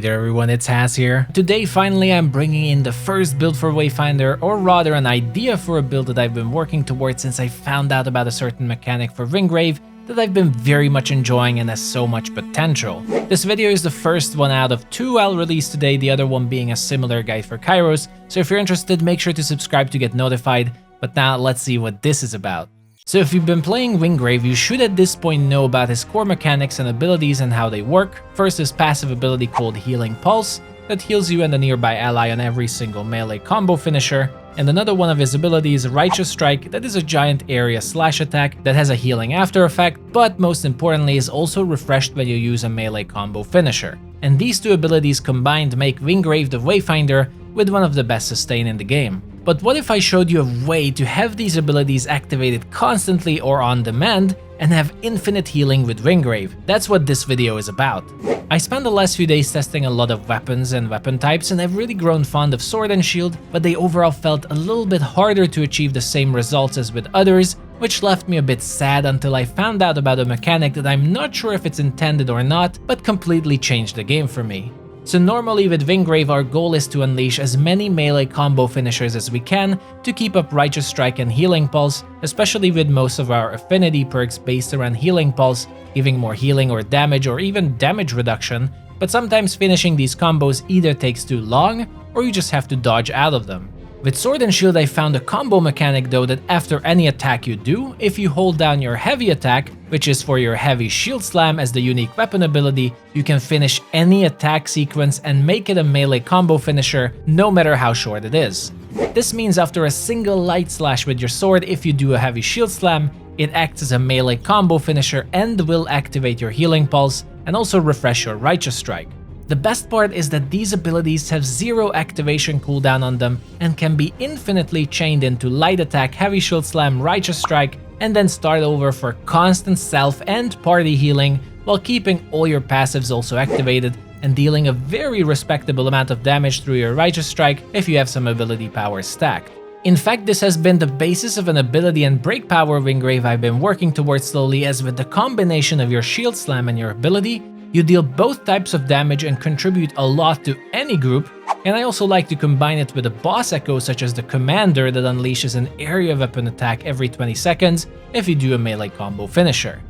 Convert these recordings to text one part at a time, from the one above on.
Hey there everyone, it's Haz here. Today finally I'm bringing in the first build for Wayfinder, or rather an idea for a build that I've been working towards since I found out about a certain mechanic for Wingrave that I've been very much enjoying and has so much potential. This video is the first one out of two I'll release today, the other one being a similar guide for Kairos, so if you're interested make sure to subscribe to get notified, but now let's see what this is about. So if you've been playing Wingrave, you should at this point know about his core mechanics and abilities and how they work. First, his passive ability called Healing Pulse, that heals you and a nearby ally on every single melee combo finisher, and another one of his abilities, Righteous Strike, that is a giant area slash attack that has a healing after effect, but most importantly is also refreshed when you use a melee combo finisher. And these two abilities combined make Wingrave the Wayfinder with one of the best sustain in the game. But what if I showed you a way to have these abilities activated constantly or on demand and have infinite healing with Wingrave? That's what this video is about. I spent the last few days testing a lot of weapons and weapon types, and I've really grown fond of sword and shield, but they overall felt a little bit harder to achieve the same results as with others, which left me a bit sad until I found out about a mechanic that I'm not sure if it's intended or not, but completely changed the game for me. So normally with Wingrave our goal is to unleash as many melee combo finishers as we can to keep up Righteous Strike and Healing Pulse, especially with most of our affinity perks based around Healing Pulse, giving more healing or damage or even damage reduction, but sometimes finishing these combos either takes too long or you just have to dodge out of them. With Sword and Shield I found a combo mechanic though that after any attack you do, if you hold down your heavy attack, which is for your heavy shield slam as the unique weapon ability, you can finish any attack sequence and make it a melee combo finisher no matter how short it is. This means after a single light slash with your sword, if you do a heavy shield slam, it acts as a melee combo finisher and will activate your Healing Pulse and also refresh your Righteous Strike. The best part is that these abilities have zero activation cooldown on them and can be infinitely chained into light attack, heavy shield slam, Righteous Strike, and then start over for constant self and party healing while keeping all your passives also activated and dealing a very respectable amount of damage through your Righteous Strike if you have some ability power stacked. In fact, this has been the basis of an ability and break power Wingrave I've been working towards slowly, as with the combination of your shield slam and your ability, you deal both types of damage and contribute a lot to any group, and I also like to combine it with a boss echo such as the Commander that unleashes an area weapon attack every 20 seconds if you do a melee combo finisher.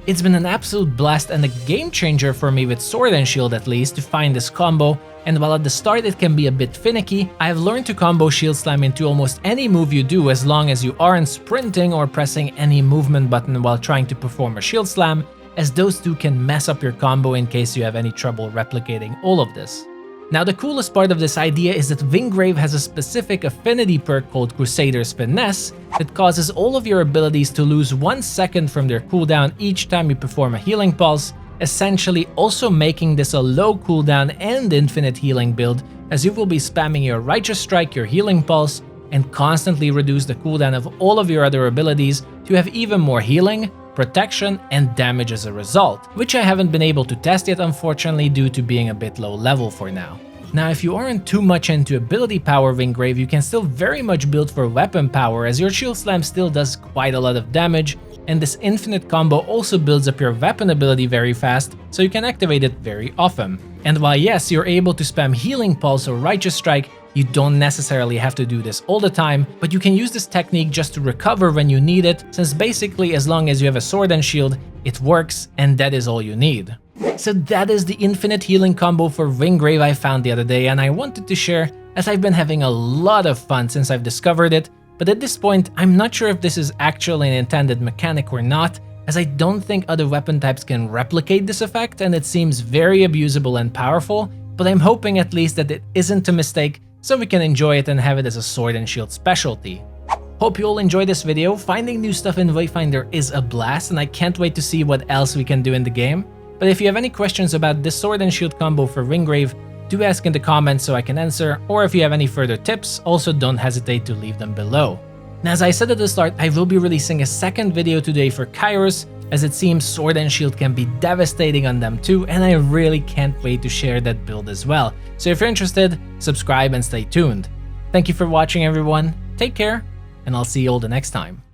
It's been an absolute blast and a game changer for me with Sword and Shield at least to find this combo, and while at the start it can be a bit finicky, I have learned to combo Shield Slam into almost any move you do as long as you aren't sprinting or pressing any movement button while trying to perform a Shield Slam, as those two can mess up your combo in case you have any trouble replicating all of this. Now the coolest part of this idea is that Wingrave has a specific affinity perk called Crusader's Finesse that causes all of your abilities to lose 1 second from their cooldown each time you perform a Healing Pulse, essentially also making this a low cooldown and infinite healing build, as you will be spamming your Righteous Strike, your Healing Pulse, and constantly reduce the cooldown of all of your other abilities to have even more healing, protection, and damage as a result, which I haven't been able to test yet unfortunately due to being a bit low level for now. Now if you aren't too much into ability power Wingrave, you can still very much build for weapon power, as your shield slam still does quite a lot of damage, and this infinite combo also builds up your weapon ability very fast, so you can activate it very often. And while yes, you're able to spam Healing Pulse or Righteous Strike, you don't necessarily have to do this all the time, but you can use this technique just to recover when you need it, since basically as long as you have a sword and shield, it works and that is all you need. So that is the infinite healing combo for Wingrave I found the other day, and I wanted to share as I've been having a lot of fun since I've discovered it, but at this point I'm not sure if this is actually an intended mechanic or not, as I don't think other weapon types can replicate this effect and it seems very abusable and powerful, but I'm hoping at least that it isn't a mistake, so we can enjoy it and have it as a sword and shield specialty. Hope you all enjoyed this video. Finding new stuff in Wayfinder is a blast and I can't wait to see what else we can do in the game. But if you have any questions about this sword and shield combo for Wingrave, do ask in the comments so I can answer, or if you have any further tips, also don't hesitate to leave them below. Now as I said at the start, I will be releasing a second video today for Kairos, as it seems Sword and Shield can be devastating on them too, and I really can't wait to share that build as well. So if you're interested, subscribe and stay tuned. Thank you for watching everyone, take care, and I'll see you all the next time.